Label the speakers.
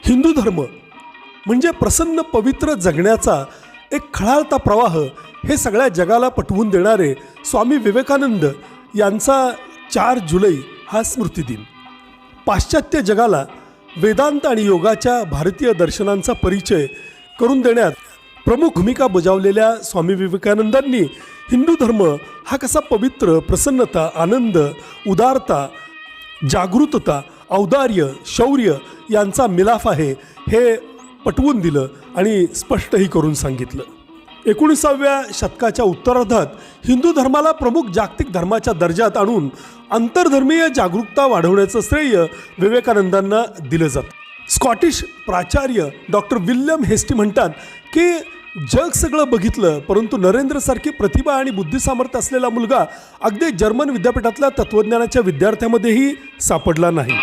Speaker 1: हिंदू धर्म म्हणजे प्रसन्न पवित्र जगण्याचा एक खळाळता प्रवाह हे सगळ्या जगाला पटवून देणारे स्वामी विवेकानंद यांचा 4 जुलै हा स्मृतिदिन. पाश्चात्य जगाला वेदांत आणि योगाच्या भारतीय दर्शनांचा परिचय करून देण्यात प्रमुख भूमिका बजावलेल्या स्वामी विवेकानंदांनी हिंदू धर्म हा कसा पवित्र, प्रसन्नता, आनंद, उदारता, जागृतता, औदार्य, शौर्य यांचा मिलाफ आहे हे पटवून दिलं आणि स्पष्टही करून सांगितलं. 19व्या शतकाच्या उत्तरार्धात हिंदू धर्माला प्रमुख जागतिक धर्माच्या दर्जात आणून आंतरधर्मीय जागरूकता वाढवण्याचं श्रेय विवेकानंदांना दिलं जातं. स्कॉटिश प्राचार्य डॉक्टर विल्यम हेस्टी म्हणतात की जग सगळं बघितलं परंतु नरेंद्रसारखी प्रतिभा आणि बुद्धिसामर्थ्य असलेला मुलगा अगदी जर्मन विद्यापीठातल्या तत्त्वज्ञानाच्या विद्यार्थ्यांमध्येही सापडला नाही.